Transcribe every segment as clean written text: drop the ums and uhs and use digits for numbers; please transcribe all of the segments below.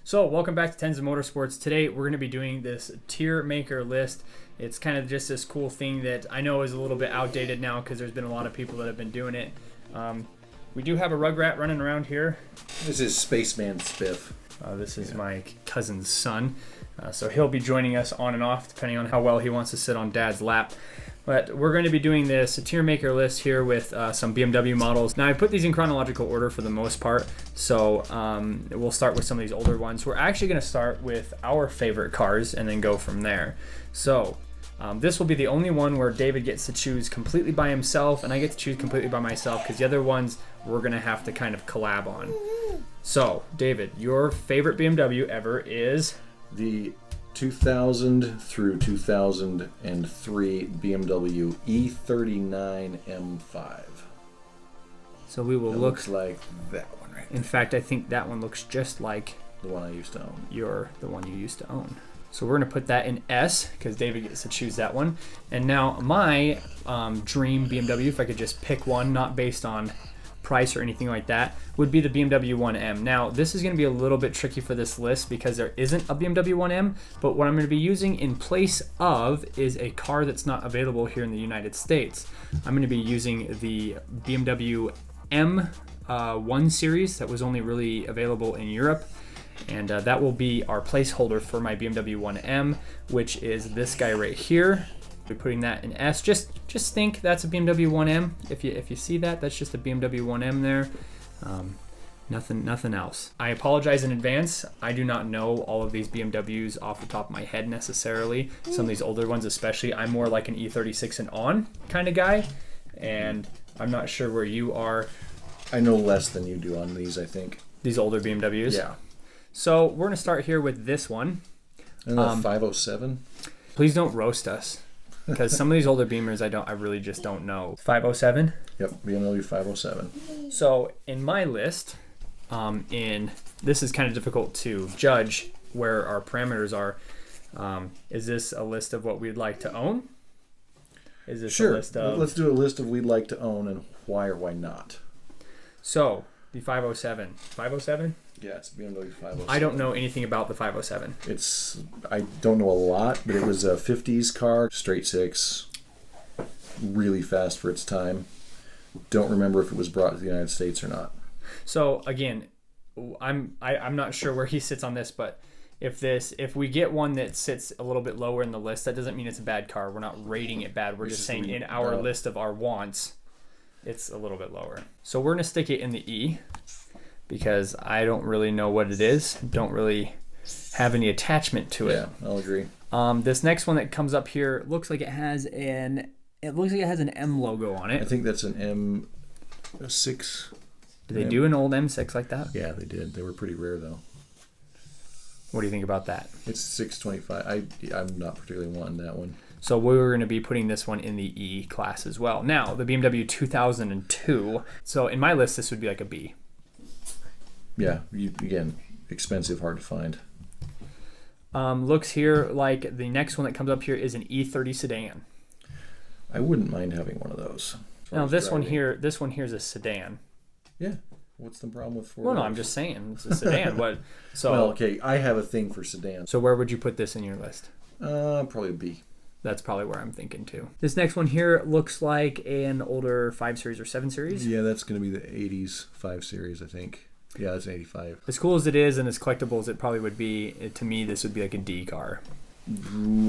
So welcome back to Tenza Motorsports. Today we're going to be doing this tier maker list. It's kind of just this cool thing that I know is a little bit outdated now because there's been a lot of people that have been doing it. We do have a Rugrat running around here. This is Spaceman Spiff. This is my cousin's son. So he'll be joining us on and off depending on how well he wants to sit on Dad's lap. But we're going to be doing this tier maker list here with some BMW models. Now I put these in chronological order for the most part, so we'll start with some of these older ones. We're actually going to start with our favorite cars and then go from there. So this will be the only one where David gets to choose completely by himself and I get to choose completely by myself because the other ones we're going to have to kind of collab on. So David, your favorite BMW ever is? The 2000 through 2003 BMW E39 M5. So we will looks like that one right there. In fact, I think that one looks just like the one I used to own. The one you used to own. So we're going to put that in S because David gets to choose that one. And now my dream BMW, if I could just pick one, not based on price or anything like that, would be the BMW 1M. Now this is going to be a little bit tricky for this list because there isn't a BMW 1M, but what I'm going to be using in place of is a car that's not available here in the United States. I'm going to be using the BMW M1 series that was only really available in Europe, and that will be our placeholder for my BMW 1M, which is this guy right here. We're putting that in S. Just think that's a BMW 1M. If you see that, that's just a BMW 1M there. Nothing else. I apologize in advance. I do not know all of these BMWs off the top of my head necessarily. Some of these older ones especially. I'm more like an E36 and on kind of guy, and I'm not sure where you are. I know less than you do on these, I think. These older BMWs? Yeah. So we're going to start here with this one. And the 507? Please don't roast us. Because some of these older Beamers, I really just don't know. 507? Yep, BMW 507. So in my list, this is kind of difficult to judge where our parameters are. Is this a list of what we'd like to own? Is this sure. A list of... Let's do a list of we'd like to own and why or why not. So the 507. 507? Yeah, it's BMW 507. I don't know anything about the 507. I don't know a lot, but it was a 50s car, straight six, really fast for its time. Don't remember if it was brought to the United States or not. So again, I'm not sure where he sits on this, but if we get one that sits a little bit lower in the list, that doesn't mean it's a bad car. We're not rating it bad. We're just saying in our list of our wants, it's a little bit lower. So we're gonna stick it in the E, because I don't really know what it is. Don't really have any attachment to it. Yeah, I'll agree. This next one that comes up here looks like it has an M logo on it. I think that's an M6. Did they do an old M6 like that? Yeah, they did. They were pretty rare though. What do you think about that? It's 625. I'm not particularly wanting that one. So we're going to be putting this one in the E class as well. Now, the BMW 2002. So in my list, this would be like a B. Yeah, again, expensive, hard to find. Looks here like the next one that comes up here is an E30 sedan. I wouldn't mind having one of those. Now this one here is a sedan. Yeah. What's the problem with four? Well, no, I'm just saying it's a sedan. Well, okay, I have a thing for sedans. So where would you put this in your list? Probably a B. That's probably where I'm thinking too. This next one here looks like an older 5 Series or 7 Series. Yeah, that's going to be the 80s 5 Series, I think. Yeah, that's an 85. As cool as it is and as collectible as it probably would be, to me, this would be like a D car.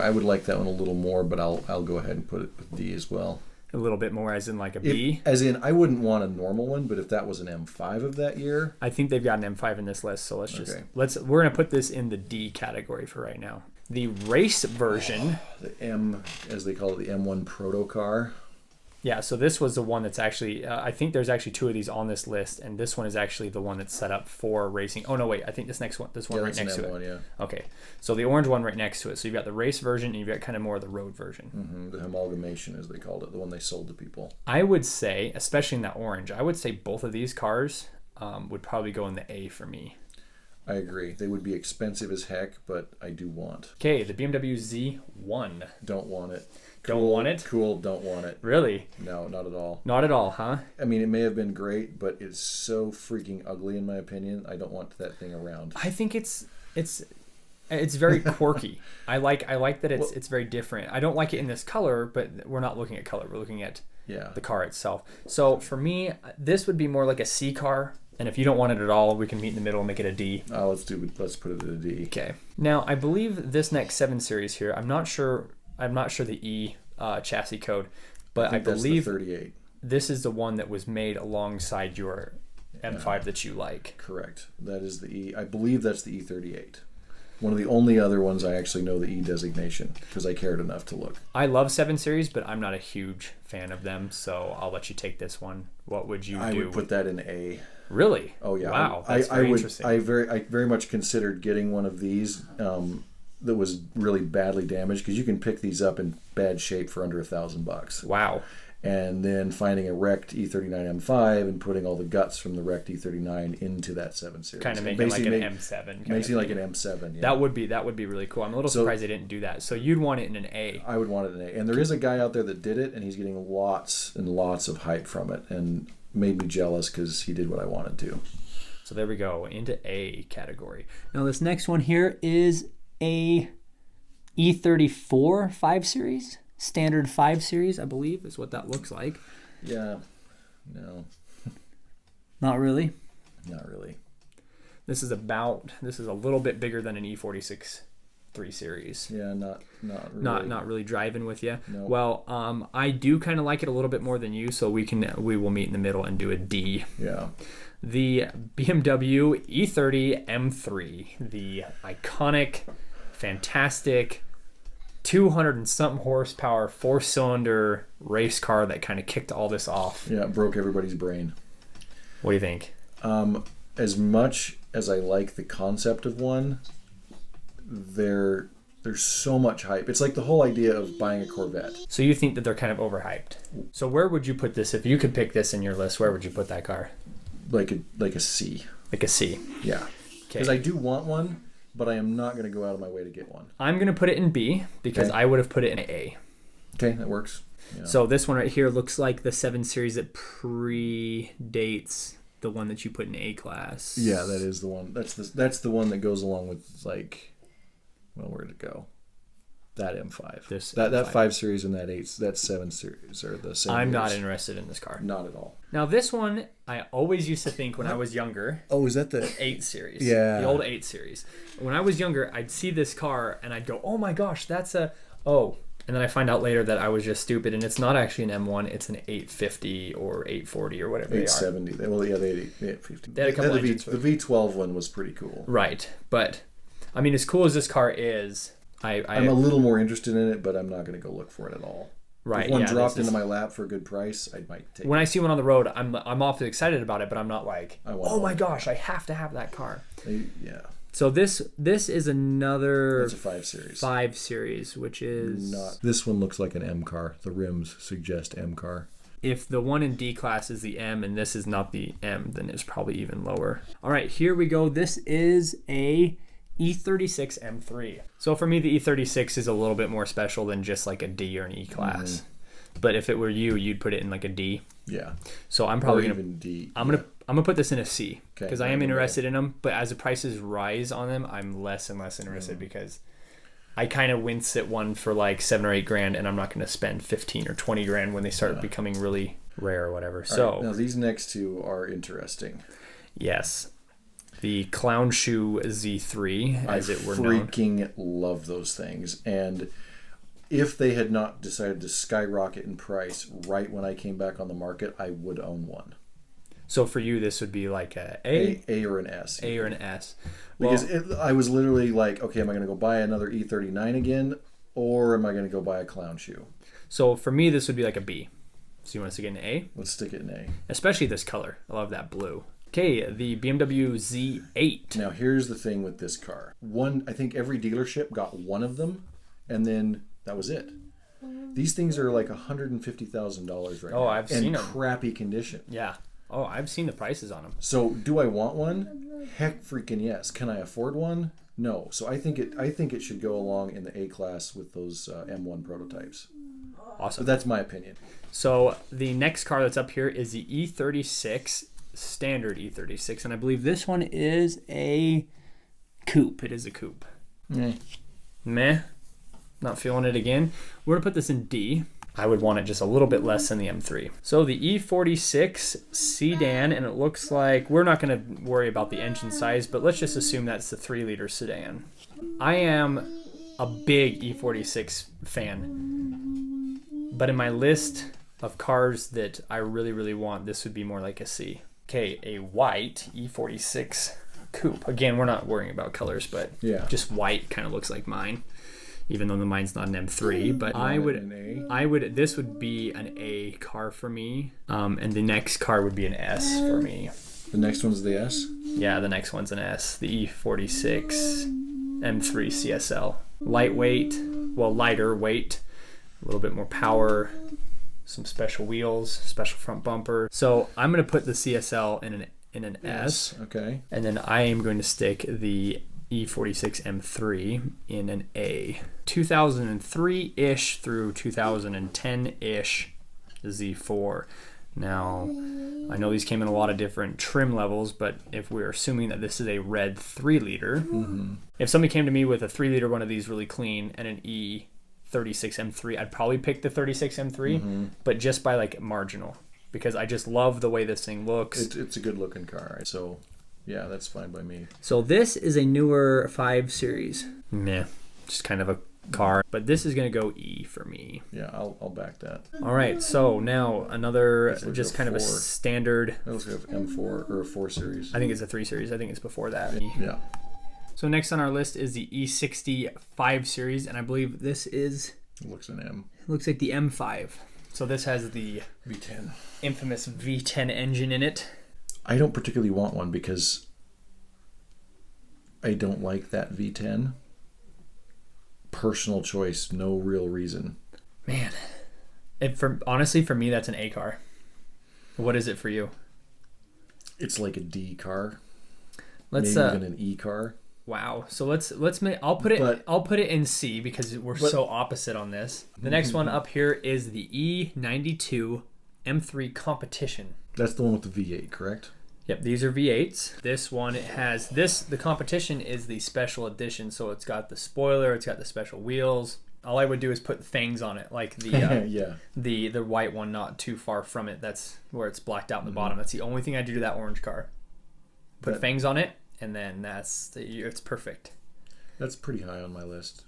I would like that one a little more, but I'll go ahead and put it with D as well. A little bit more as in like a B? As in, I wouldn't want a normal one, but if that was an M5 of that year... I think they've got an M5 in this list, so we're going to put this in the D category for right now. The race version... the M, as they call it, the M1 proto car. Yeah, so this was the one that's actually, I think there's actually 2 of these on this list, and this one is actually the one that's set up for racing. Oh, no, wait, I think this one right next to it. Yeah. Okay, so the orange one right next to it. So you've got the race version, and you've got kind of more of the road version. Mm-hmm. The amalgamation, as they called it, the one they sold to people. I would say, especially in that orange, I would say both of these cars would probably go in the A for me. I agree. They would be expensive as heck, but I do want. Okay, the BMW Z1. Don't want it. Don't want it? Cool, don't want it. Really? No, not at all. Not at all, huh? I mean, it may have been great, but it's so freaking ugly in my opinion. I don't want that thing around. I think it's It's very quirky. I like that it's very different. I don't like it in this color, but we're not looking at color. We're looking at the car itself. So for me, this would be more like a C car. And if you don't want it at all, we can meet in the middle and make it a D. Let's put it at a D. Okay. Now I believe this next 7 Series here. I'm not sure the E chassis code, but I believe that's the 38. This is the one that was made alongside your M5 that you like. Correct. That is the E. I believe that's the E38. One of the only other ones I actually know the E designation because I cared enough to look. I love 7 Series, but I'm not a huge fan of them, so I'll let you take this one. What would you do? I would put that in A. Really? Oh yeah. Wow. That's very interesting. I very much considered getting one of these that was really badly damaged because you can pick these up in bad shape for under $1,000. Wow. And then finding a wrecked E39 M5 and putting all the guts from the wrecked E39 into that 7 Series. Kind of making like an M7. Makes it like an M7. Yeah. That would be really cool. I'm a little surprised they didn't do that. So you'd want it in an A. I would want it in an A. And there is a guy out there that did it, and he's getting lots and lots of hype from it, and made me jealous because he did what I wanted to. So there we go, into A category. Now this next one here is a E34 5 Series. Standard 5 Series, I believe, is what that looks like. Yeah. No. Not really? Not really. This is a little bit bigger than an E46 3 Series. Yeah, not really. Not really driving with you. No. Well, I do kind of like it a little bit more than you, so we will meet in the middle and do a D. Yeah. The BMW E30 M3, the iconic, fantastic 200 and something horsepower 4-cylinder race car that kind of kicked all this off. Yeah, it broke everybody's brain. What do you think? As much as I like the concept of one, there's so much hype. It's like the whole idea of buying a Corvette. So you think that they're kind of overhyped. So where would you put this? If you could pick this in your list, where would you put that car? Like a C. Like a C. Yeah. Because I do want one, but I am not going to go out of my way to get one. I'm going to put it in B because I would have put it in A. Okay, that works. Yeah. So this one right here looks like the 7 Series that predates the one that you put in A class. Yeah, that is the one. That's the one that goes along with, like, well, where'd it go? That M5. That 5 Series and that 7 Series are the same. I'm not interested in this car. Not at all. Now this one, I always used to think when I was younger. Oh, is that the 8 Series? Yeah. The old 8 Series. When I was younger, I'd see this car and I'd go, oh my gosh, that's a... Oh. And then I find out later that I was just stupid and it's not actually an M1, it's an 850 or 840 or whatever 870. they are. Well, yeah, they had 850. They had a couple engines. The V12 one was pretty cool. Right. But, I mean, as cool as this car is... I'm a little more interested in it, but I'm not going to go look for it at all. Right. If one dropped into my lap for a good price, I might take it. When I see one on the road, I'm awfully excited about it, but I'm not like, oh my gosh, I have to have that car. Yeah. So this is another... That's a 5 Series. 5 Series, which is... This one looks like an M car. The rims suggest M car. If the one in D class is the M and this is not the M, then it's probably even lower. All right, here we go. This is a E36 M3. So for me, the E36 is a little bit more special than just like a D or an E class. Mm-hmm. But if it were you, you'd put it in like a D. Yeah. So I'm probably gonna even D. I'm gonna put this in a C because I am interested in them. But as the prices rise on them, I'm less and less interested because I kind of wince at one for like $7 or $8 grand, and I'm not going to spend 15 or 20 grand when they start becoming really rare or whatever. So right, now these next two are interesting. Yes. The Clown Shoe Z3, as it were known. I freaking love those things. And if they had not decided to skyrocket in price right when I came back on the market, I would own one. So for you, this would be like A or an S. A or an S. Because I was literally like, okay, am I going to go buy another E39 again, or am I going to go buy a Clown Shoe? So for me, this would be like a B. So you want to stick it in A? Let's stick it in A. Especially this color. I love that blue. Okay, the BMW Z8. Now here's the thing with this car. I think every dealership got one of them, and then that was it. These things are like $150,000 right now. Oh, I've seen them. In crappy condition. Yeah. Oh, I've seen the prices on them. So do I want one? Heck freaking yes. Can I afford one? No. So I think it should go along in the A class with those M1 prototypes. Awesome. But that's my opinion. So the next car that's up here is the E36, standard E36, and I believe this one is a Coupe. It is a coupe. Meh. Meh. Not feeling it again. We're going to put this in D. I would want it just a little bit less than the M3. So the E46 sedan, and it looks like we're not going to worry about the engine size, but let's just assume that's the 3-liter sedan. I am a big E46 fan, but in my list of cars that I really, really want, this would be more like a C. Okay, a white E46 coupe. Again, we're not worrying about colors, but Yeah. just white kind of looks like mine. Even though mine's not an M3, but this would be an A car for me, and the next car would be an S for me. The next one's the S? Yeah, the next one's an S, the E46 M3 CSL. Lightweight, well, lighter weight, a little bit more power, some special wheels, special front bumper. So I'm going to put the CSL in an S. Okay. And then I am going to stick the E46 M3 in an A. 2003-ish through 2010-ish Z4. Now, I know these came in a lot of different trim levels, but if we're assuming that this is a red 3-liter, if somebody came to me with a 3-liter one of these really clean and an E36 M3, I'd probably pick the 36 M3, but just by like marginal, because I just love the way this thing looks. It's a good looking car, right? So yeah, that's fine by me. So this is a newer 5 Series. Meh, just kind of a car, but this is going to go E for me. Yeah, I'll back that. All right, so now another Looks like just a kind of a 4. standard. That looks like an M4 or a 4 Series. I think it's a 3 Series. I think it's before that. Yeah. So next on our list is the E60 5 Series, and I believe this is... It looks an M. looks like the M5. So this has the V10. infamous V10 engine in it. I don't particularly want one because I don't like that V10. Personal choice, no real reason. Man, honestly, for me, that's an A car. What is it for you? It's like a D car. Let's maybe even an E car. Wow. So let's make. I'll put it in C because we're so opposite on this. The next one up here is the E92 M3 Competition. That's the one with the V8, correct? Yep, these are V8s. This one has the Competition is the special edition, so it's got the spoiler, it's got the special wheels. All I would do is put fangs on it, like the the white one not too far from it. That's where it's blacked out in the bottom. That's the only thing I do to that orange car. Put fangs on it, and then it's perfect. That's pretty high on my list.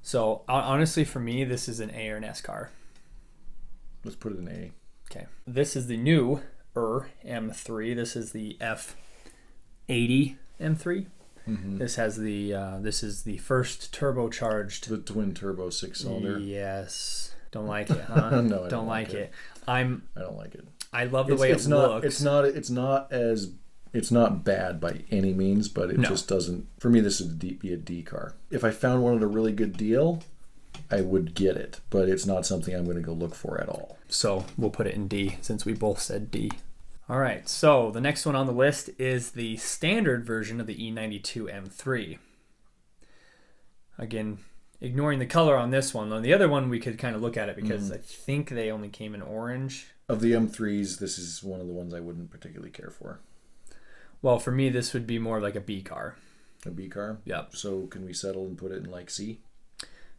So honestly, for me, this is an A or an S car. Let's put it in A. Okay. This is the new M3. This is the F80 M3. This has this is the first turbocharged. The twin turbo 6-cylinder. Yes. Don't like it, huh? No, I don't like it. I don't like it. I love the way it looks. It's not bad by any means, but it just doesn't. For me, this would be a D car. If I found one at a really good deal, I would get it, but it's not something I'm going to go look for at all. So we'll put it in D since we both said D. All right, so the next one on the list is the standard version of the E92 M3. Again, ignoring the color on this one. On the other one, we could kind of look at it because I think they only came in orange. Of the M3s, this is one of the ones I wouldn't particularly care for. Well, for me, this would be more like a B car. A B car? Yep. So can we settle and put it in like C?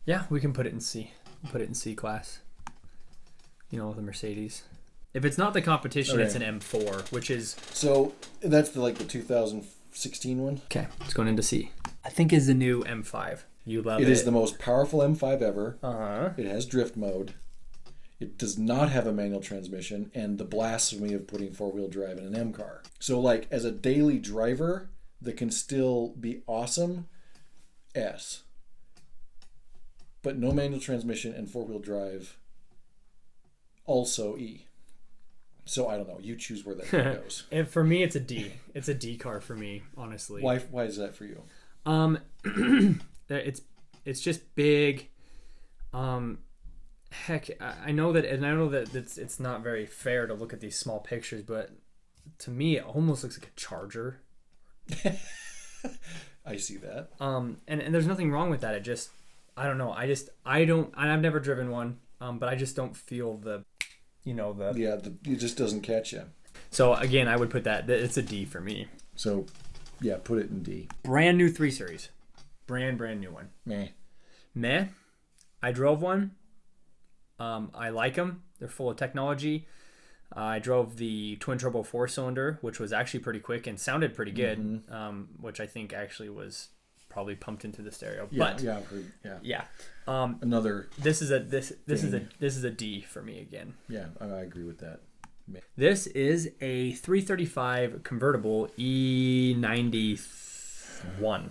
Yeah, we can put it in C. Put it in C class. You know, the Mercedes. If it's not the Competition, it's an M4, which is... So that's the 2016 one? Okay, it's going into C. I think is the new M5. You love it. It is the most powerful M5 ever. Uh-huh. It has drift mode. It does not have a manual transmission, and the blasphemy of putting four-wheel drive in an M car. So as a daily driver that can still be awesome, S. But no manual transmission and four-wheel drive, also E. So I don't know. You choose where that goes. And for me, it's a D. It's a D car for me, honestly. Why is that for you? It's just big. Heck, I know that it's not very fair to look at these small pictures, but to me, it almost looks like a Charger. I see that. And there's nothing wrong with that. I don't know. I've never driven one, but I just don't feel it just doesn't catch you. So again, I would put that. It's a D for me. So Yeah, put it in D. Brand new 3 Series. Brand new one. Meh. I drove one. I like them. They're full of technology. I drove the twin turbo 4-cylinder, which was actually pretty quick and sounded pretty good, which I think actually was probably pumped into the stereo. Yeah, but I've heard, yeah. Another. This is a D for me again. Yeah, I agree with that. This is a 335 convertible E91.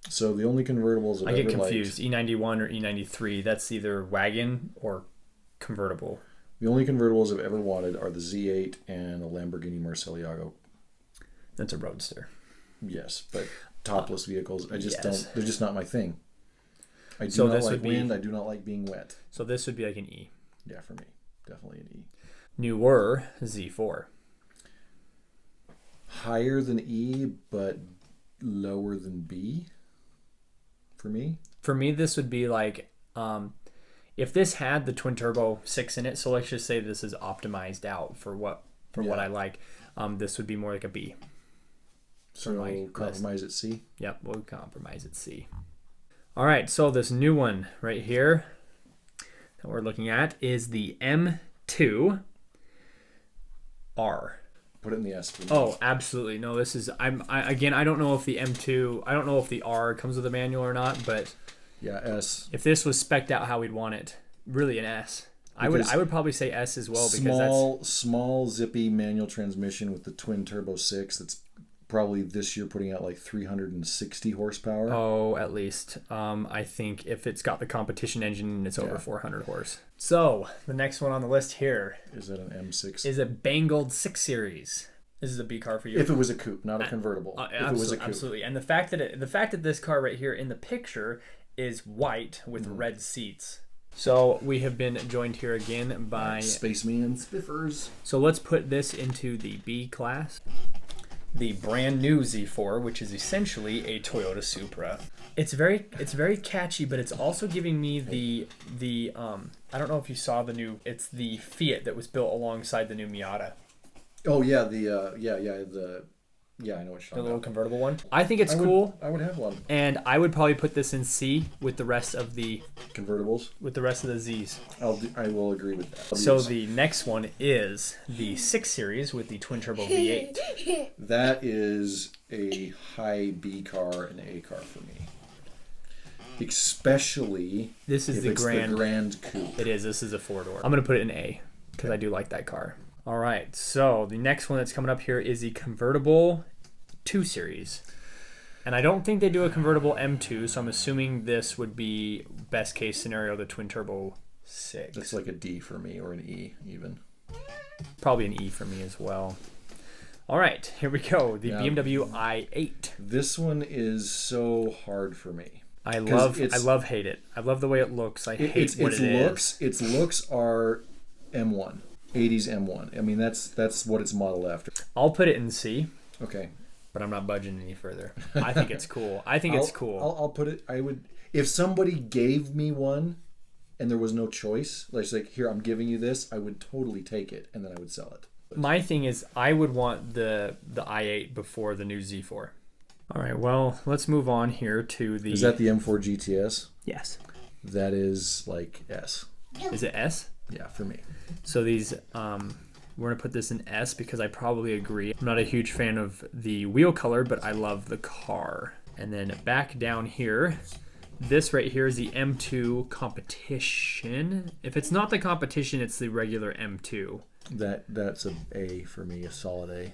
So the only convertibles I get confused. E91 or E93. That's either wagon or convertible. The only convertibles I've ever wanted are the Z8 and a Lamborghini Murcielago. That's a roadster. Yes, but topless vehicles, I just yes. don't. They're just not my thing. I do So not this like would be- wind. I do not like being wet. So this would be like an E. Yeah, for me, definitely an E. Newer Z4. Higher than E, but lower than B. For me. For me, this would be like, if this had the twin turbo 6 in it, so let's just say this is optimized out for what I like, this would be more like a B. So compromise at C. Yep, we'll compromise at C. All right, so this new one right here that we're looking at is the M2R. Put it in the S for me. Oh, absolutely. No, this is I don't know if the M2, I don't know if the R comes with a manual or not, but yeah, S. if this was spec'd out how we'd want it, really an S. I would probably say S as well, because small zippy manual transmission with the twin turbo 6 that's probably this year putting out like 360 horsepower. Oh, at least. I think if it's got the competition engine, it's over 400 horse. So the next one on the list here is that an M6? Is a Bangled 6 Series. This is a B car for you. If it was a coupe, not a convertible. If it was a coupe. Absolutely. And the fact that this car right here in the picture is white with red seats. So we have been joined here again by Spaceman Spiffers. So let's put this into the B class. The brand new Z4, which is essentially a Toyota Supra. It's very catchy, but it's also giving me the I don't know if you saw it's the Fiat that was built alongside the new Miata. Oh yeah, I know what you're talking The little about. convertible one. I think it's cool. I would have one. And I would probably put this in C with the rest of the convertibles. With the rest of the Z's. I will agree with that. So the next one is the 6 Series with the twin turbo V8. That is a high B car and A car for me. Especially this is the Grand Coupe. It is. This is a 4-door. I'm going to put it in A because I do like that car. All right. So the next one that's coming up here is the convertible 2 Series. And I don't think they do a convertible M2, so I'm assuming this would be best case scenario the twin turbo 6. That's like a D for me, or an E even. Probably an E for me as well. All right, here we go. The BMW i8. This one is so hard for me. I hate it. I love the way it looks. I hate what it is. Its looks are M1, 80s M1. I mean, that's what it's modeled after. I'll put it in C. Okay. But I'm not budging any further. I think it's cool. It's cool. I'll put it. I would, if somebody gave me one, and there was no choice, like here, I'm giving you this, I would totally take it, and then I would sell it. My thing is, I would want the i8 before the new Z4. All right. Well, let's move on here to the. Is that the M4 GTS? Yes. That is like S. Is it S? Yeah, for me. So these. We're going to put this in S because I probably agree. I'm not a huge fan of the wheel color, but I love the car. And then back down here, this right here is the M2 competition. If it's not the competition, it's the regular M2. That's an A for me, a solid A.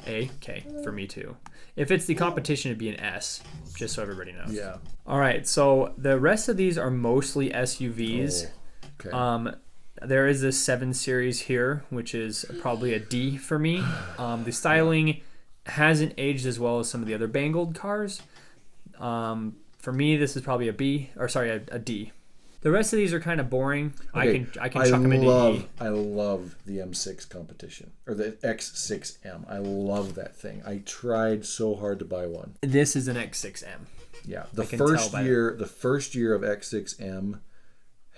A? Okay, for me too. If it's the competition, it'd be an S, just so everybody knows. Yeah. All right, so the rest of these are mostly SUVs. Oh, okay. There is this 7 Series here, which is probably a D for me. The styling hasn't aged as well as some of the other Bangled cars. For me, this is probably a D. The rest of these are kind of boring. Okay. I can chuck them into E. I love the M6 competition, or the X6M. I love that thing. I tried so hard to buy one. This is an X6M. Yeah, the first year of X6M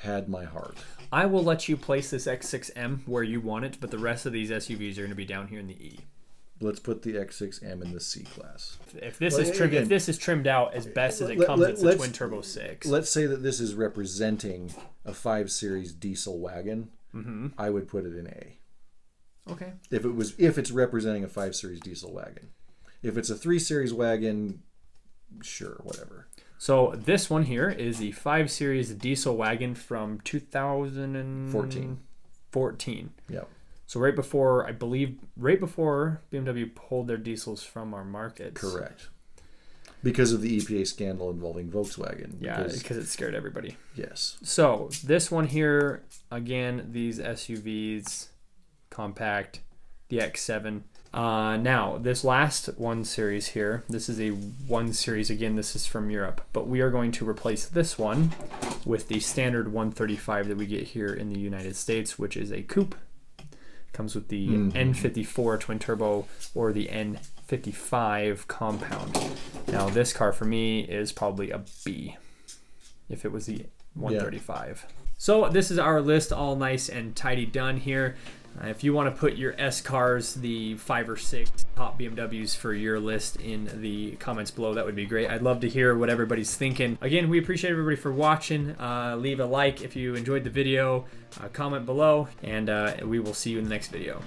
had my heart. I will let you place this X6M where you want it, but the rest of these SUVs are going to be down here in the E. Let's put the X6M in the C class. If this is trimmed out as best as it comes, it's a twin turbo 6. Let's say that this is representing a 5 Series diesel wagon. I would put it in A. Okay. If it's representing a 5 Series diesel wagon. If it's a 3 Series wagon, sure, whatever. So this one here is the 5 Series diesel wagon from 2014. Yep. So right before BMW pulled their diesels from our markets. Correct. Because of the EPA scandal involving Volkswagen. Yeah, because it scared everybody. Yes. So this one here, again, these SUVs, compact, the X7. Now, this last 1 Series here, this is a 1 Series. Again, this is from Europe. But we are going to replace this one with the standard 135 that we get here in the United States, which is a coupe. Comes with the N54 twin turbo or the N55 compound. Now this car for me is probably a B if it was the 135. Yeah. So this is our list, all nice and tidy done here. If you want to put your S cars, the 5 or 6 top BMWs for your list in the comments below, that would be great. I'd love to hear what everybody's thinking. Again, we appreciate everybody for watching. Leave a like if you enjoyed the video, comment below, and we will see you in the next video.